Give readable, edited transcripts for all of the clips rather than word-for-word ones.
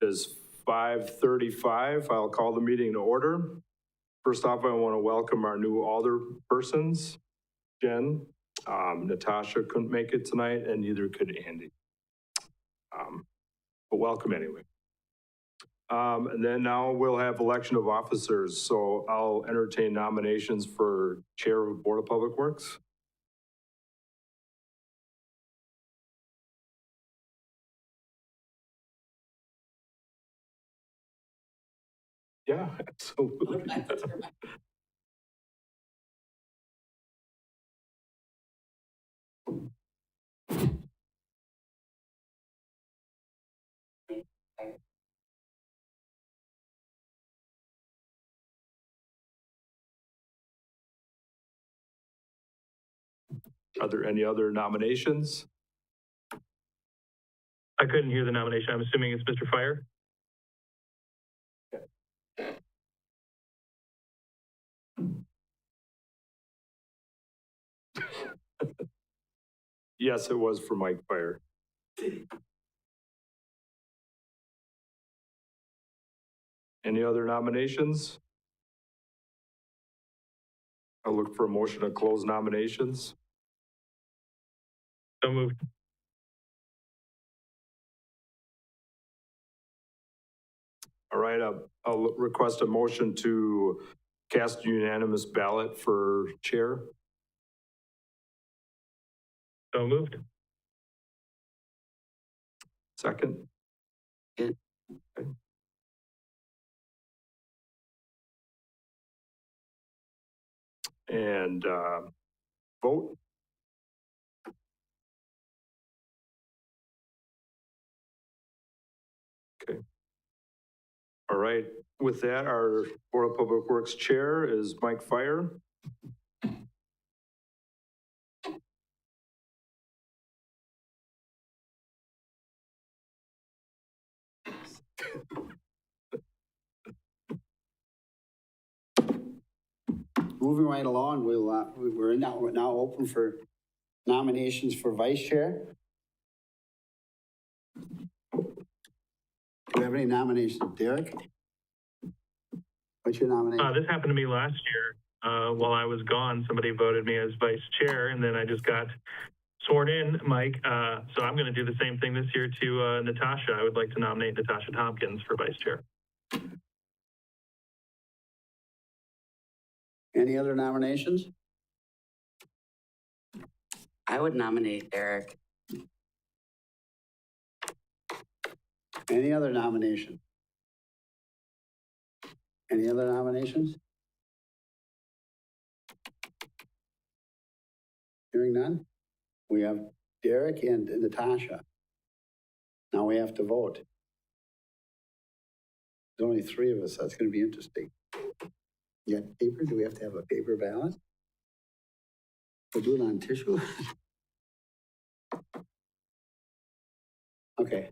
It is 5:35. I'll call the meeting to order. First off, I want to welcome our new alderpersons. Jen, Natasha couldn't make it tonight, and neither could Andy. But welcome anyway. And then now we'll have election of officers. So I'll entertain nominations for Chair of Board of Public Works. Yeah, absolutely. Are there any other nominations? I couldn't hear the nomination. I'm assuming it's Mr. Fire. Yes, it was for Mike Fire. Any other nominations? I'll look for a motion to close nominations. So moved. All right, I'll request a motion to cast a unanimous ballot for chair. So moved. Second? Good. Okay. And vote? Okay. All right, with that, our Board of Public Works Chair is Mike Fire. Moving right along, we're now open for nominations for vice chair. Do we have any nominations? Derek? What's your nomination? This happened to me last year. While I was gone, somebody voted me as vice chair, and then I just got sworn in, Mike. So I'm going to do the same thing this year to Natasha. I would like to nominate Natasha Tompkins for vice chair. Any other nominations? I would nominate Derek. Any other nomination? Any other nominations? Hearing none? We have Derek and Natasha. Now we have to vote. There's only three of us. That's going to be interesting. You got paper? Do we have to have a paper ballot? We'll do it on tissue? Okay.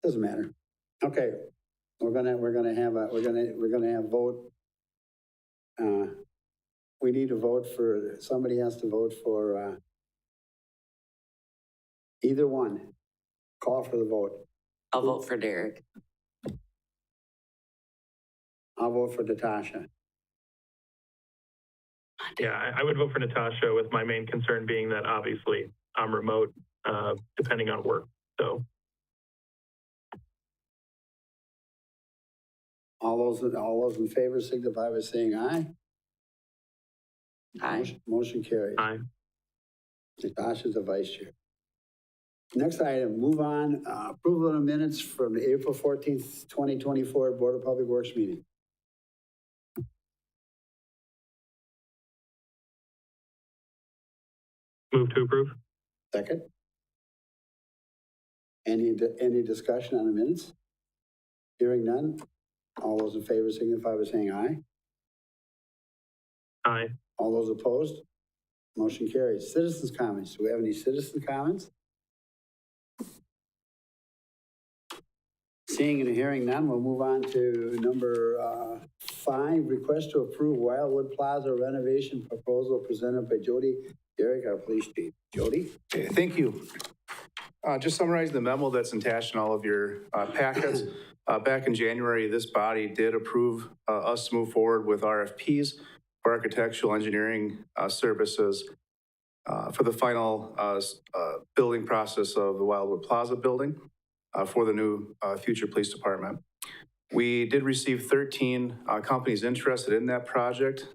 Doesn't matter. Okay, we're gonna have vote. We need to vote for, somebody has to vote for either one. Call for the vote. I'll vote for Derek. I'll vote for Natasha. Yeah, I would vote for Natasha, with my main concern being that obviously I'm remote, depending on work. So. All those in favor signify by saying aye. Aye. Motion carries. Aye. Natasha's the vice chair. Next item, move on, approval of the minutes from the April 14th, 2024 Board of Public Works meeting. Move to approve. Second. Any discussion on the minutes? Hearing none. All those in favor signify by saying aye. Aye. All those opposed? Motion carries. Citizens' comments. Do we have any citizen comments? Seeing and hearing none, we'll move on to number 5, request to approve Wildwood Plaza renovation proposal presented by Jody Derrick, our police chief. Jody? Okay, thank you. Just summarizing the memo that's attached in all of your packets. Back in January, this body did approve us to move forward with RFPs for architectural engineering services for the final building process of the Wildwood Plaza building for the new future police department. We did receive 13 companies interested in that project.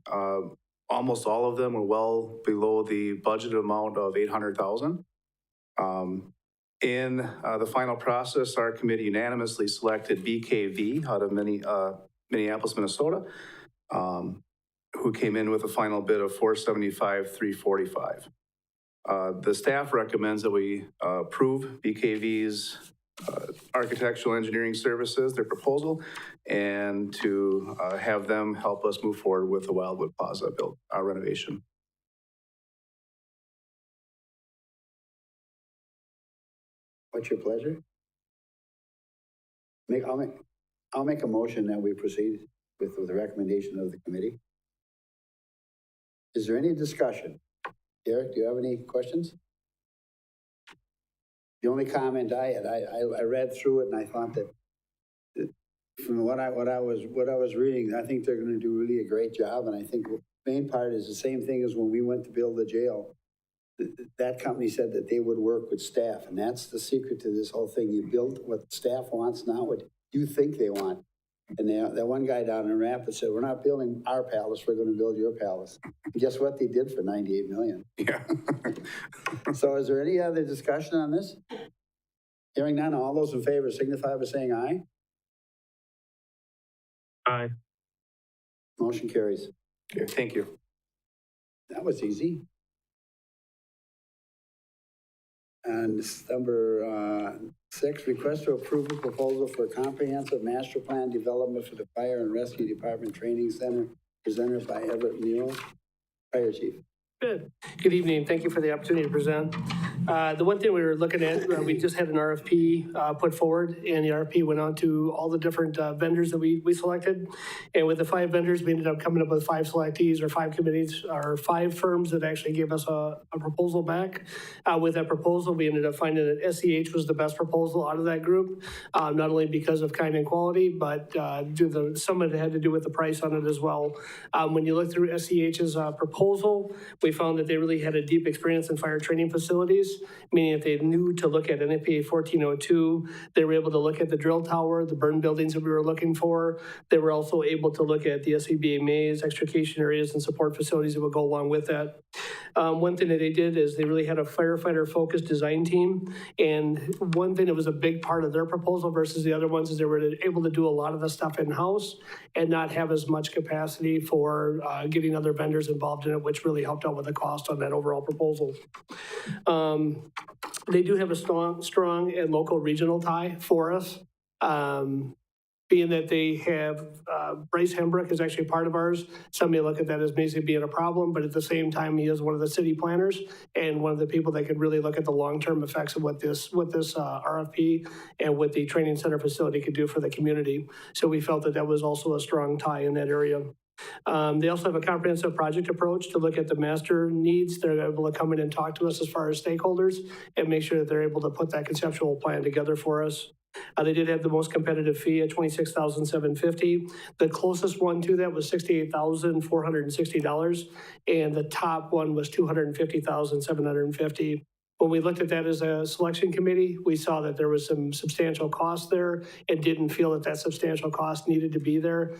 Almost all of them were well below the budget amount of $800,000. In the final process, our committee unanimously selected BKV out of Minneapolis, Minnesota, who came in with a final bid of $475,345. The staff recommends that we approve BKV's architectural engineering services, their proposal, and to have them help us move forward with the Wildwood Plaza renovation. What's your pleasure? I'll make a motion that we proceed with the recommendation of the committee. Is there any discussion? Derek, do you have any questions? The only comment I had, I read through it and I thought that from what I was reading, I think they're going to do really a great job. And I think the main part is the same thing as when we went to build the jail. That company said that they would work with staff, and that's the secret to this whole thing. You build what staff wants, not what you think they want. And that one guy down in Rapids said, "We're not building our palace, we're going to build your palace." And guess what they did for $98 million? Yeah. So is there any other discussion on this? Hearing none, all those in favor signify by saying aye. Aye. Motion carries. Okay, thank you. That was easy. And number 6, request to approve a proposal for a comprehensive master plan development for the Fire and Rescue Department Training Center, presented by Everett Mule, Fire Chief. Good evening. Thank you for the opportunity to present. The one thing we were looking at, we just had an RFP put forward, and the RFP went out to all the different vendors that we selected. And with the 5 vendors, we ended up coming up with 5 selectees or 5 committees or 5 firms that actually gave us a proposal back. With that proposal, we ended up finding that SEH was the best proposal out of that group, not only because of kind and quality, but some of it had to do with the price on it as well. When you look through SEH's proposal, we found that they really had a deep experience in fire training facilities, meaning if they knew to look at NFPA 1402, they were able to look at the drill tower, the burn buildings that we were looking for. They were also able to look at the SCBA maze, extrication areas, and support facilities that would go along with that. One thing that they did is they really had a firefighter-focused design team, and one thing that was a big part of their proposal versus the other ones is they were able to do a lot of the stuff in-house and not have as much capacity for getting other vendors involved in it, which really helped out with the cost on that overall proposal. They do have a strong and local regional tie for us. Being that they have, Bryce Hembrook is actually part of ours. Some may look at that as basically being a problem, but at the same time, he is one of the city planners and one of the people that could really look at the long-term effects of what this RFP and what the training center facility could do for the community. So we felt that that was also a strong tie in that area. They also have a comprehensive project approach to look at the master needs. They're able to come in and talk to us as far as stakeholders and make sure that they're able to put that conceptual plan together for us. They did have the most competitive fee at $26,750. The closest one to that was $68,460, and the top one was $250,750. When we looked at that as a selection committee, we saw that there was some substantial cost there and didn't feel that that substantial cost needed to be there.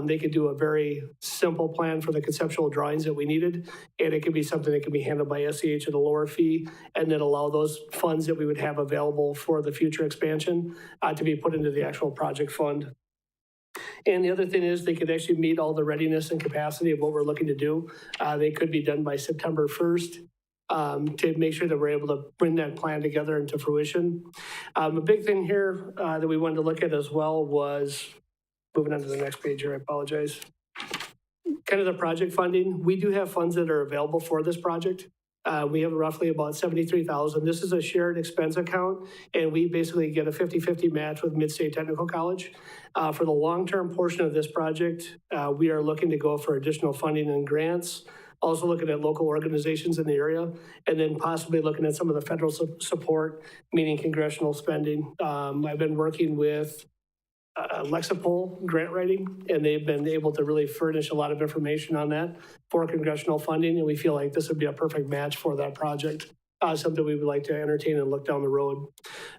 They could do a very simple plan for the conceptual drawings that we needed, and it could be something that could be handled by SEH at a lower fee, and then allow those funds that we would have available for the future expansion to be put into the actual project fund. And the other thing is they could actually meet all the readiness and capacity of what we're looking to do. They could be done by September 1st. To make sure that we're able to bring that plan together into fruition. A big thing here that we wanted to look at as well was, moving on to the next page here, I apologize. Kind of the project funding. We do have funds that are available for this project. We have roughly about $73,000. This is a shared expense account, and we basically get a 50-50 match with Mid-State Technical College. For the long-term portion of this project, we are looking to go for additional funding and grants. also looking at local organizations in the area, and then possibly looking at some of the federal support, meaning congressional spending. I've been working with Lexipol grant writing, and they've been able to really furnish a lot of information on that for congressional funding, and we feel like this would be a perfect match for that project. Something we would like to entertain and look down the road.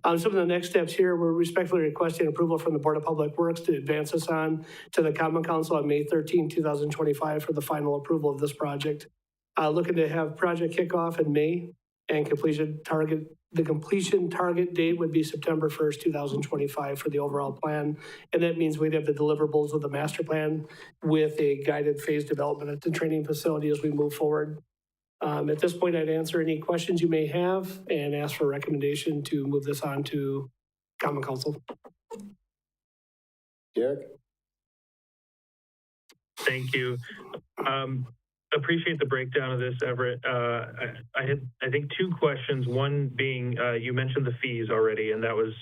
Some of the next steps here, we're respectfully requesting approval from the Board of Public Works to advance this on to the Common Council on May 13, 2025 for the final approval of this project. Looking to have project kickoff in May and the completion target date would be September 1st, 2025 for the overall plan. And that means we'd have the deliverables of the master plan with a guided phase development at the training facility as we move forward. At this point, I'd answer any questions you may have and ask for a recommendation to move this on to Common Council. Derek? Thank you. Appreciate the breakdown of this, Everett. I had, I think, two questions. One being, you mentioned the fees already, and that was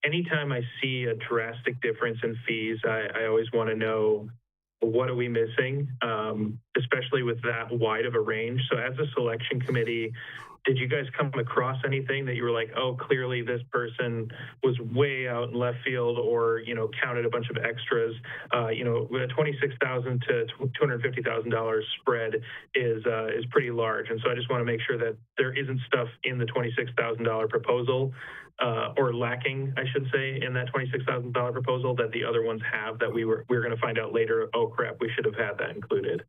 anytime I see a drastic difference in fees, I always want to know, what are we missing, especially with that wide of a range. So as a selection committee, did you guys come across anything that you were like, oh, clearly this person was way out in left field, or, you know, counted a bunch of extras? You know, with a $26,000 to $250,000 spread is pretty large. And so I just want to make sure that there isn't stuff in the $26,000 proposal, or lacking, I should say, in that $26,000 proposal that the other ones have that we were going to find out later, oh crap, we should have had that included.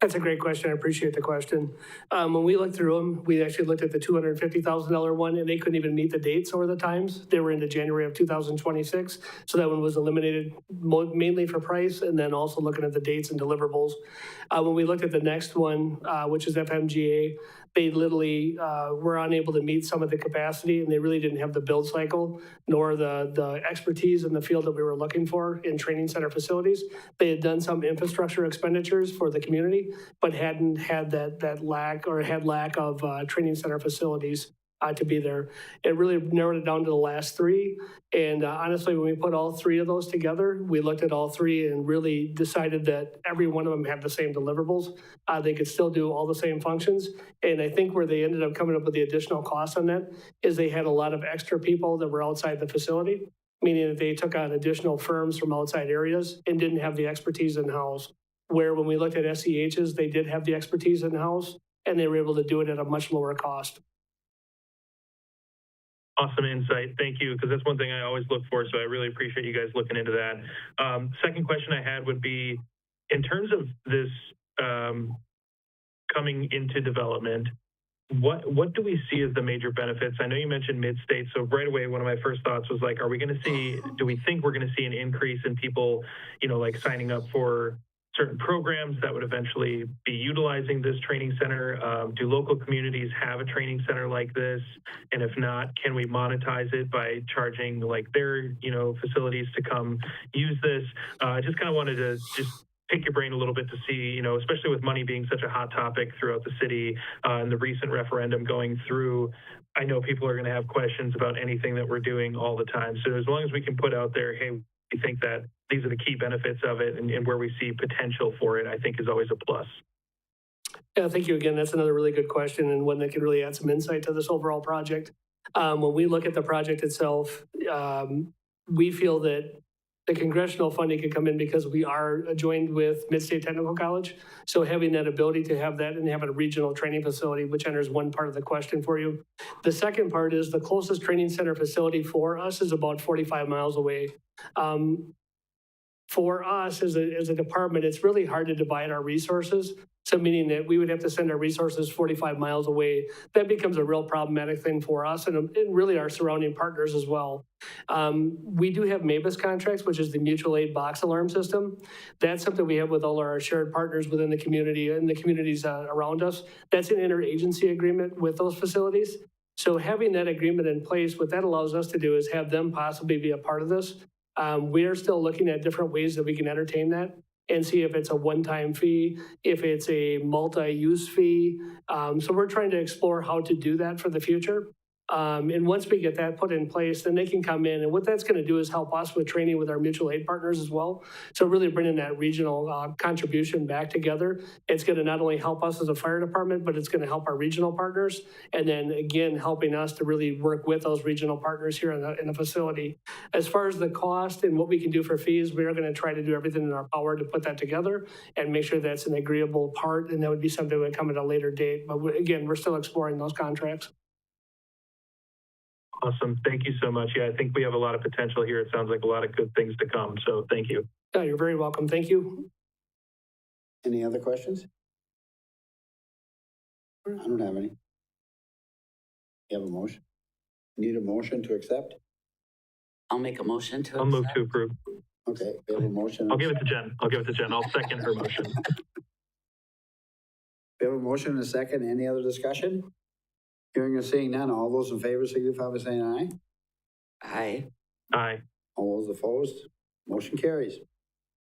That's a great question. I appreciate the question. When we looked through them, we actually looked at the $250,000 one, and they couldn't even meet the dates or the times. They were into January of 2026. So that one was eliminated mainly for price, and then also looking at the dates and deliverables. When we looked at the next one, which is FMGA, they literally were unable to meet some of the capacity, and they really didn't have the build cycle nor the expertise in the field that we were looking for in training center facilities. They had done some infrastructure expenditures for the community, but hadn't had that lack of training center facilities to be there. It really narrowed it down to the last three. And honestly, when we put all three of those together, we looked at all three and really decided that every one of them had the same deliverables. They could still do all the same functions. And I think where they ended up coming up with the additional cost on that is they had a lot of extra people that were outside the facility, meaning that they took on additional firms from outside areas and didn't have the expertise in-house. Where when we looked at SEHs, they did have the expertise in-house, and they were able to do it at a much lower cost. Awesome insight. Thank you, because that's one thing I always look for, so I really appreciate you guys looking into that. Second question I had would be, in terms of this coming into development, what do we see as the major benefits? I know you mentioned mid-state, so right away one of my first thoughts was like, do we think we're going to see an increase in people, you know, like signing up for certain programs that would eventually be utilizing this training center? Do local communities have a training center like this? And if not, can we monetize it by charging like their, you know, facilities to come use this? I just kind of wanted to just pick your brain a little bit to see, you know, especially with money being such a hot topic throughout the city and the recent referendum going through. I know people are going to have questions about anything that we're doing all the time. So as long as we can put out there, hey, we think that these are the key benefits of it and where we see potential for it, I think is always a plus. Yeah, thank you again. That's another really good question, and one that can really add some insight to this overall project. When we look at the project itself, we feel that the congressional funding can come in because we are joined with Mid-State Technical College. So having that ability to have that and have a regional training facility, which enters one part of the question for you. The second part is the closest training center facility for us is about 45 miles away. For us as a department, it's really hard to divide our resources. So meaning that we would have to send our resources 45 miles away. That becomes a real problematic thing for us and really our surrounding partners as well. We do have MABUS contracts, which is the mutual aid box alarm system. That's something we have with all our shared partners within the community and the communities around us. That's an interagency agreement with those facilities. So having that agreement in place, what that allows us to do is have them possibly be a part of this. We are still looking at different ways that we can entertain that and see if it's a one-time fee, if it's a multi-use fee. So we're trying to explore how to do that for the future. And once we get that put in place, then they can come in. And what that's going to do is help us with training with our mutual aid partners as well. So really bringing that regional contribution back together. It's going to not only help us as a fire department, but it's going to help our regional partners. And then again, helping us to really work with those regional partners here in the facility. As far as the cost and what we can do for fees, we are going to try to do everything in our power to put that together and make sure that's an agreeable part. And that would be something that would come at a later date. But again, we're still exploring those contracts. Awesome. Thank you so much. Yeah, I think we have a lot of potential here. It sounds like a lot of good things to come. So thank you. Yeah, you're very welcome. Thank you. Any other questions? I don't have any. You have a motion? Need a motion to accept? I'll make a motion to I'll move accept. to approve. Okay, we have a motion. I'll give it to Jen. I'll second her motion. We have a motion and a second. Any other discussion? Hearing or seeing none, all those in favor signify by saying aye. Aye. Aye. All those opposed, motion carries.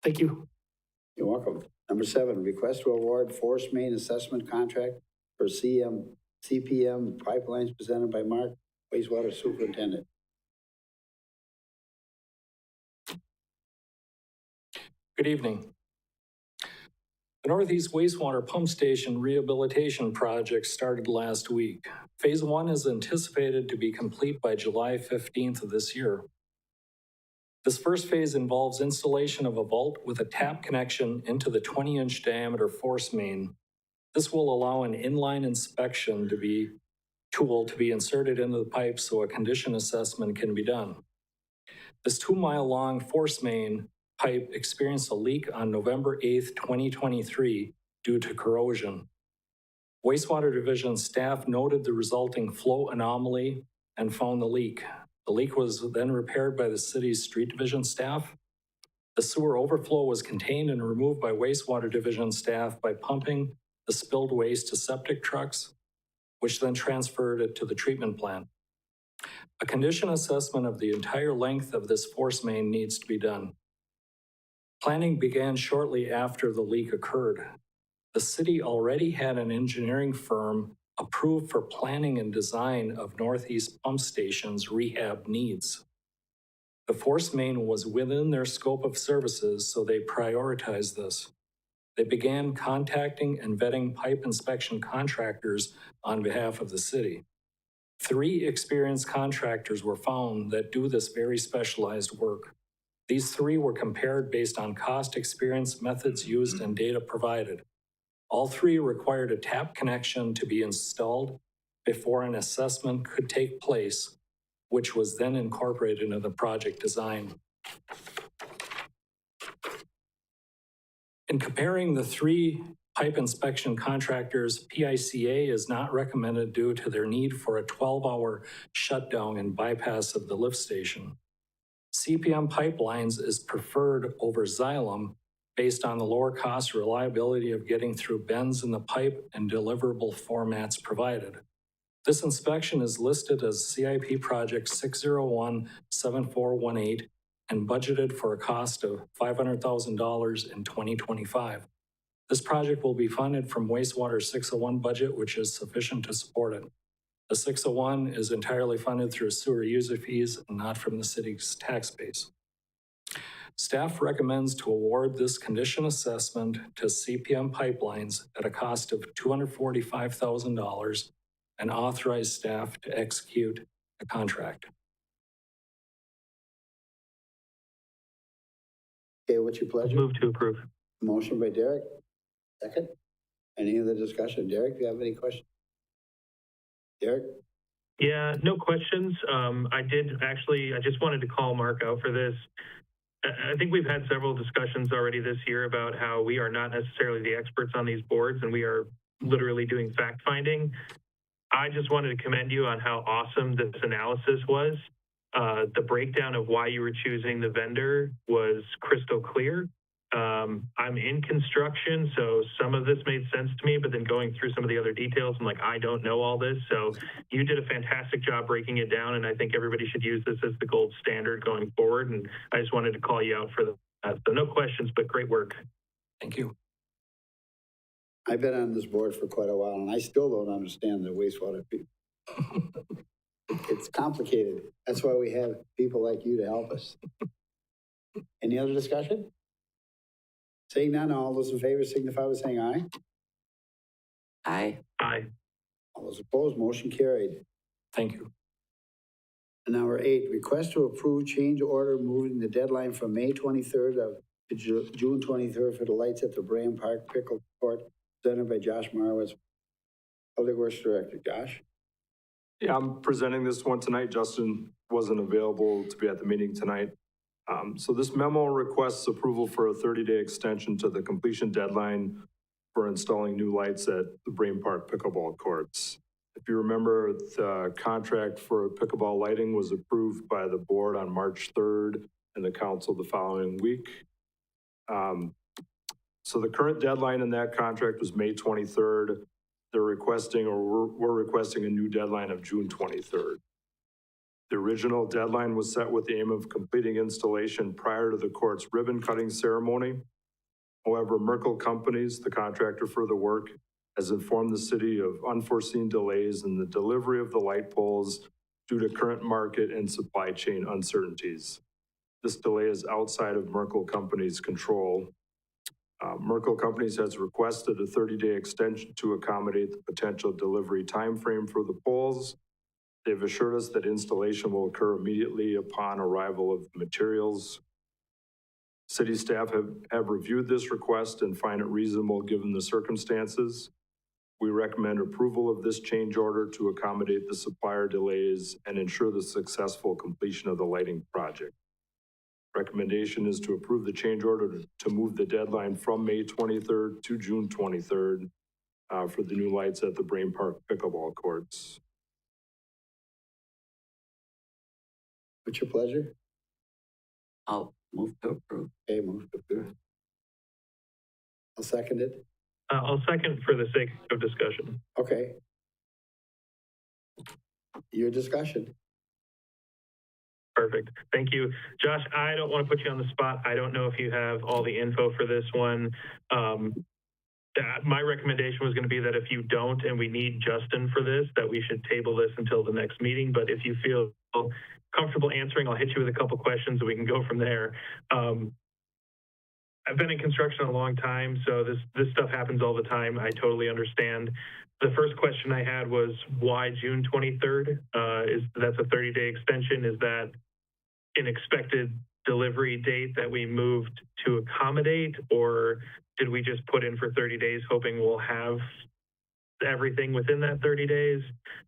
Thank you. You're welcome. Number 7, request to award force main assessment contract for CPM pipelines presented by Mark, wastewater superintendent. Good evening. The Northeast Wastewater Pump Station Rehabilitation Project started last week. Phase 1 is anticipated to be complete by July 15th of this year. This first phase involves installation of a vault with a tap connection into the 20-inch diameter force main. This will allow an inline inspection tool to be inserted into the pipe so a condition assessment can be done. This 2-mile-long force main pipe experienced a leak on November 8th, 2023 due to corrosion. Wastewater Division staff noted the resulting flow anomaly and found the leak. The leak was then repaired by the city's street division staff. The sewer overflow was contained and removed by Wastewater Division staff by pumping the spilled waste to septic trucks, which then transferred it to the treatment plant. A condition assessment of the entire length of this force main needs to be done. Planning began shortly after the leak occurred. The city already had an engineering firm approved for planning and design of Northeast Pump Station's rehab needs. The force main was within their scope of services, so they prioritized this. They began contacting and vetting pipe inspection contractors on behalf of the city. 3 experienced contractors were found that do this very specialized work. These 3 were compared based on cost, experience, methods used, and data provided. All 3 required a tap connection to be installed before an assessment could take place, which was then incorporated into the project design. In comparing the 3 pipe inspection contractors, PICA is not recommended due to their need for a 12-hour shutdown and bypass of the lift station. CPM Pipelines is preferred over Xylem based on the lower cost reliability of getting through bends in the pipe and deliverable formats provided. This inspection is listed as CIP Project 601-7418 and budgeted for a cost of $500,000 in 2025. This project will be funded from Wastewater 601 budget, which is sufficient to support it. The 601 is entirely funded through sewer user fees and not from the city's tax base. Staff recommends to award this condition assessment to CPM Pipelines at a cost of $245,000 and authorize staff to execute the contract. Okay, what's your pleasure? Move to approve. Motion by Derek, second. Any other discussion? Derek, do you have any questions? Derek? Yeah, no questions. I just wanted to call Mark out for this. I think we've had several discussions already this year about how we are not necessarily the experts on these boards and we are literally doing fact finding. I just wanted to commend you on how awesome this analysis was. The breakdown of why you were choosing the vendor was crystal clear. I'm in construction, so some of this made sense to me, but then going through some of the other details, I'm like, I don't know all this. So you did a fantastic job breaking it down, and I think everybody should use this as the gold standard going forward. And I just wanted to call you out for that. So no questions, but great work. Thank you. I've been on this board for quite a while, and I still don't understand the wastewater people. It's complicated. That's why we have people like you to help us. Any other discussion? Seeing none, all those in favor signify by saying aye. Aye. Aye. All those opposed, motion carried. Thank you. And number 8, request to approve change order moving the deadline from May 23rd to June 23rd for the lights at the Bram Park Pickle Court, presented by Josh Marwitz, Public Works Director. Josh? Yeah, I'm presenting this one tonight. Justin wasn't available to be at the meeting tonight. So this memo requests approval for a 30-day extension to the completion deadline for installing new lights at the Brain Park pickleball courts. If you remember, the contract for pickleball lighting was approved by the board on March 3rd and the council the following week. So the current deadline in that contract was May 23rd. They're requesting, or we're requesting a new deadline of June 23rd. The original deadline was set with the aim of completing installation prior to the court's ribbon cutting ceremony. However, Merkel Companies, the contractor for the work, has informed the city of unforeseen delays in the delivery of the light poles due to current market and supply chain uncertainties. This delay is outside of Merkel Companies' control. Merkel Companies has requested a 30-day extension to accommodate the potential delivery timeframe for the poles. They've assured us that installation will occur immediately upon arrival of the materials. City staff have reviewed this request and find it reasonable given the circumstances. We recommend approval of this change order to accommodate the supplier delays and ensure the successful completion of the lighting project. Recommendation is to approve the change order to move the deadline from May 23rd to June 23rd for the new lights at the Brain Park pickleball courts. What's your pleasure? I'll move to approve. Okay, move to approve. I'll second it. I'll second for the sake of discussion. Okay. Your discussion. Perfect. Thank you. Josh, I don't want to put you on the spot. I don't know if you have all the info for this one. My recommendation was going to be that if you don't and we need Justin for this, that we should table this until the next meeting. But if you feel comfortable answering, I'll hit you with a couple questions and we can go from there. I've been in construction a long time, so this stuff happens all the time. I totally understand. The first question I had was why June 23rd? That's a 30-day extension. Is that an expected delivery date that we moved to accommodate, or did we just put in for 30 days hoping we'll have everything within that 30 days?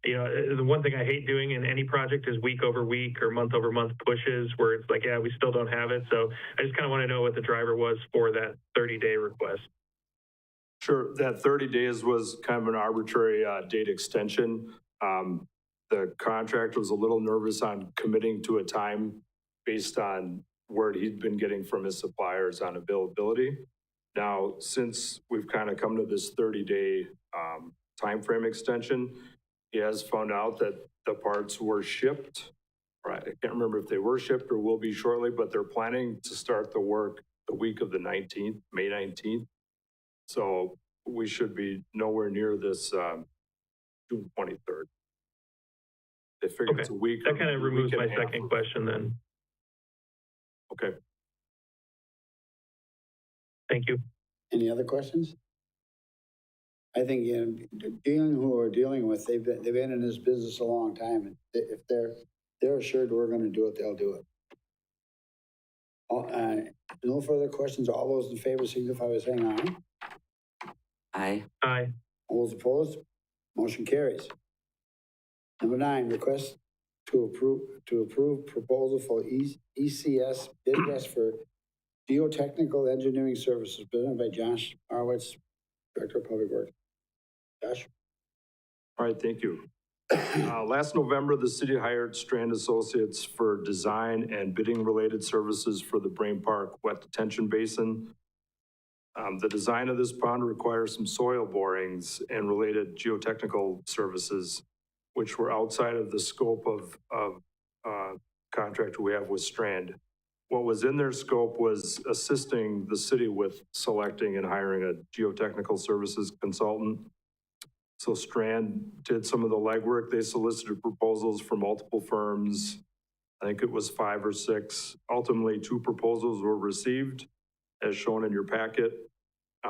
You know, the one thing I hate doing in any project is week over week or month over month pushes where it's like, yeah, we still don't have it. So I just kind of want to know what the driver was for that 30-day request. Sure, that 30 days was kind of an arbitrary date extension. The contractor was a little nervous on committing to a time based on word he'd been getting from his suppliers on availability. Now, since we've kind of come to this 30-day timeframe extension, he has found out that the parts were shipped. Right, I can't remember if they were shipped or will be shortly, but they're planning to start the work the week of the 19th, May 19th. So we should be nowhere near this June 23rd. They figure Okay. it's a week. That kind of removes my half. second question then. Okay. Thank you. Any other questions? I think who we're dealing with, they've been in this business a long time, and if they're assured we're going to do it, they'll do it. No further questions. All those in favor signify by saying aye. Aye. Aye. All those opposed, motion carries. Number 9, request to approve proposal for ECS bid rest for geotechnical engineering services presented by Josh Marwitz, Director of Public Works. Josh? All right, thank you. Last November, the city hired Strand Associates for design and bidding related services for the Brain Park wet detention basin. The design of this pond requires some soil borings and related geotechnical services, which were outside of the scope of contract we have with Strand. What was in their scope was assisting the city with selecting and hiring a geotechnical services consultant. So Strand did some of the legwork. They solicited proposals from multiple firms. I think it was 5 or 6. Ultimately, 2 proposals were received, as shown in your packet.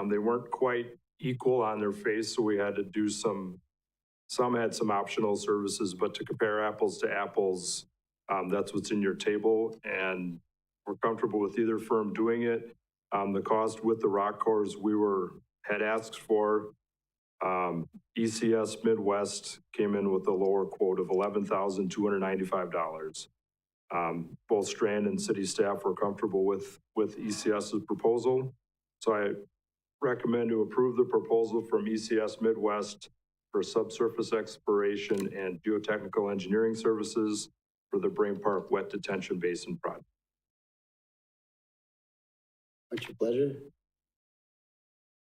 They weren't quite equal on their face, so we had to do some had some optional services, but to compare apples to apples, that's what's in your table, and we're comfortable with either firm doing it. The cost with the rock cores had asked for, ECS Midwest came in with a lower quote of $11,295. Both Strand and city staff were comfortable with ECS's proposal. So I recommend to approve the proposal from ECS Midwest for subsurface exploration and geotechnical engineering services for the Brain Park Wet Detention Basin project. What's your pleasure?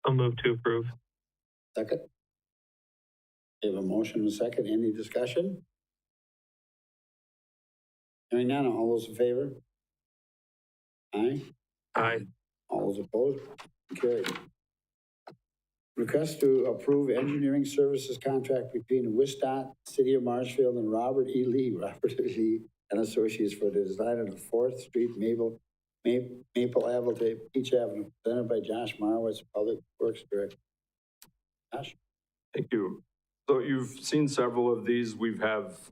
I'll move to approve. Second? We have a motion and a second. Any discussion? Hearing none, all those in favor? Aye. Aye. All those opposed? Carried. Request to approve engineering services contract between WISDOT, City of Marshfield, and Robert E. Lee and Associates for the design of the 4th Street Maple Avenue to Peach Avenue, presented by Josh Marwitz, Public Works Director. Josh? Thank you. So you've seen several of these. We have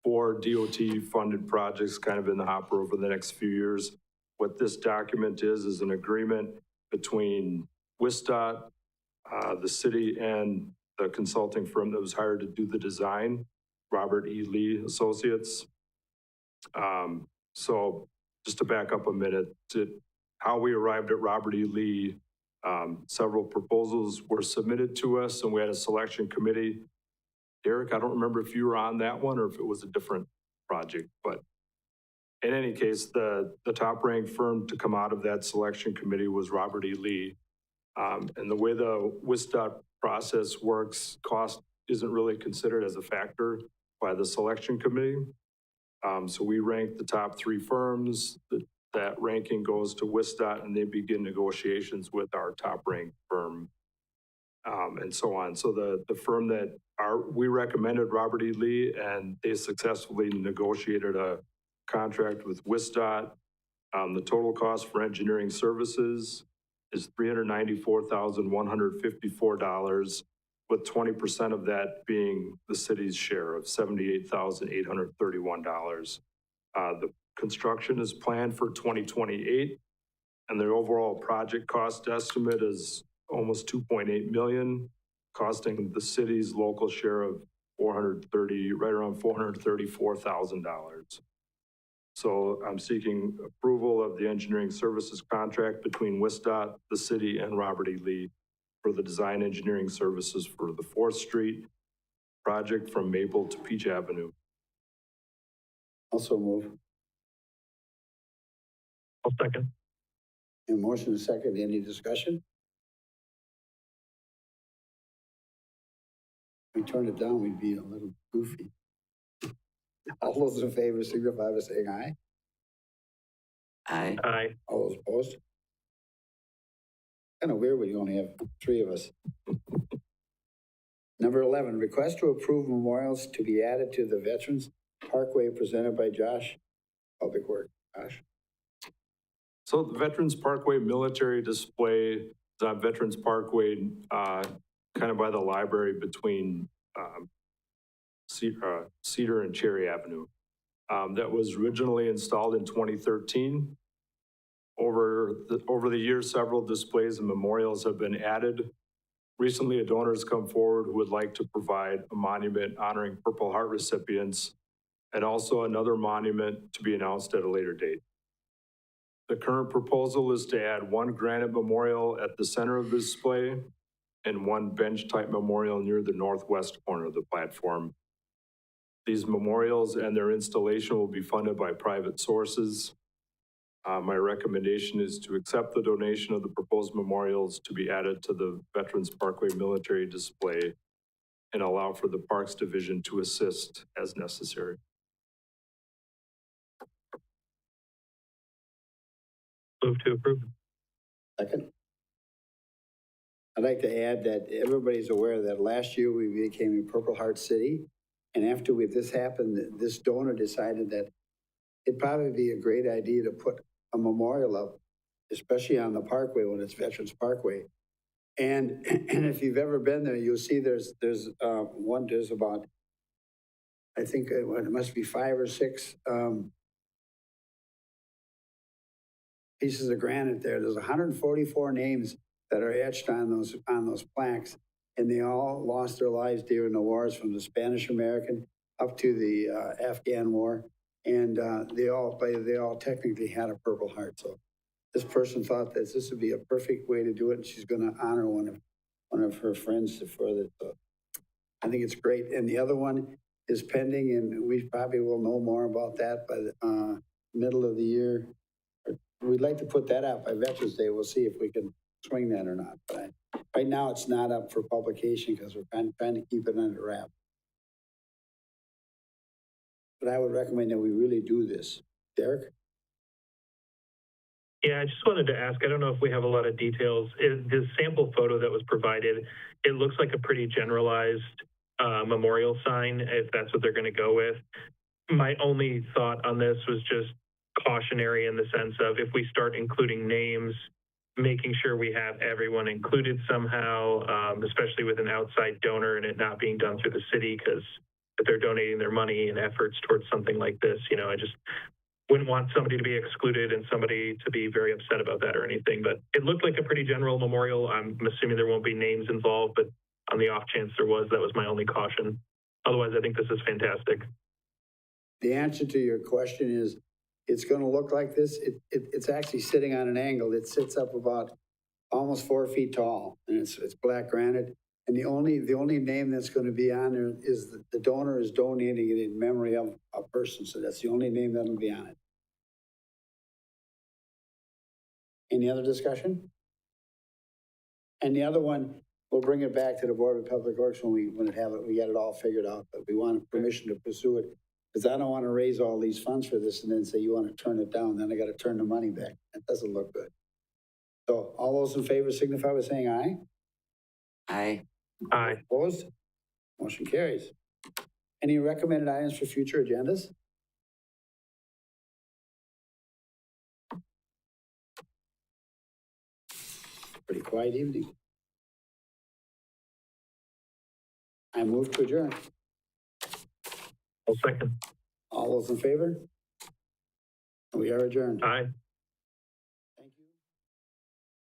4 DOT-funded projects kind of in the hopper over the next few years. What this document is an agreement between WISDOT, the city, and the consulting firm that was hired to do the design, Robert E. Lee Associates. So just to back up a minute to how we arrived at Robert E. Lee, several proposals were submitted to us and we had a selection committee. Derek, I don't remember if you were on that one or if it was a different project, but in any case, the top ranked firm to come out of that selection committee was Robert E. Lee. And the way the WISDOT process works, cost isn't really considered as a factor by the selection committee. So we ranked the top 3 firms. That ranking goes to WISDOT and they begin negotiations with our top ranked firm, and so on. So the firm that we recommended, Robert E. Lee, and they successfully negotiated a contract with WISDOT. The total cost for engineering services is $394,154, with 20% of that being the city's share of $78,831. The construction is planned for 2028, and the overall project cost estimate is almost $2.8 million, costing the city's local share of right around $434,000. So I'm seeking approval of the engineering services contract between WISDOT, the city, and Robert E. Lee for the design engineering services for the 4th Street project from Maple to Peach Avenue. Also move. I'll second. A motion and a second. Any discussion? If we turned it down, we'd be a little goofy. All those in favor signify by saying aye. Aye. Aye. All those opposed? Kind of weird when you only have 3 of us. Number 11, request to approve memorials to be added to the Veterans Parkway, presented by Josh, Public Works. Josh? So the Veterans Parkway military display is on Veterans Parkway, kind of by the library between Cedar and Cherry Avenue. That was originally installed in 2013. Over the years, several displays and memorials have been added. Recently, a donor has come forward who would like to provide a monument honoring Purple Heart recipients and also another monument to be announced at a later date. The current proposal is to add 1 granite memorial at the center of the display and 1 bench-type memorial near the northwest corner of the platform. These memorials and their installation will be funded by private sources. My recommendation is to accept the donation of the proposed memorials to be added to the Veterans Parkway military display and allow for the Parks Division to assist as necessary. Move to approve. Second? I'd like to add that everybody's aware that last year we became a Purple Heart City. And after this happened, this donor decided that it'd probably be a great idea to put a memorial up, especially on the Parkway when it's Veterans Parkway. And if you've ever been there, you'll see there's about, I think it must be 5 or 6 pieces of granite there. There's 144 names that are etched on those plaques, and they all lost their lives during the wars, from the Spanish-American up to the Afghan War, and they all technically had a Purple Heart. So this person thought that this would be a perfect way to do it, and she's going to honor one of her friends for that. So I think it's great. And the other one is pending, and we probably will know more about that by the middle of the year. We'd like to put that out by Veterans Day. We'll see if we can swing that or not. But right now, it's not up for publication because we're trying to keep it under wrap. But I would recommend that we really do this. Derek? Yeah, I just wanted to ask, I don't know if we have a lot of details. The sample photo that was provided, it looks like a pretty generalized memorial sign, if that's what they're going to go with. My only thought on this was just cautionary in the sense of, if we start including names, making sure we have everyone included somehow, especially with an outside donor and it not being done through the city, because if they're donating their money and efforts towards something like this, I just wouldn't want somebody to be excluded and somebody to be very upset about that or anything. But it looked like a pretty general memorial. I'm assuming there won't be names involved, but on the off chance there was, that was my only caution. Otherwise, I think this is fantastic. The answer to your question is, it's going to look like this. It's actually sitting on an angle. It sits up about almost 4 feet tall, and it's black granite. And the only name that's going to be on there is the donor is donating it in memory of a person. So that's the only name that'll be on it. Any other discussion? And the other one, we'll bring it back to the Board of Public Works when we get it all figured out. But we want permission to pursue it, because I don't want to raise all these funds for this and then say you want to turn it down. Then I got to turn the money back. That doesn't look good. So all those in favor signify by saying aye. Aye. Aye. Opposed? Motion carries. Any recommended items for future agendas? Pretty quiet evening. I move to adjourn. I'll second. All those in favor? We are adjourned. Aye.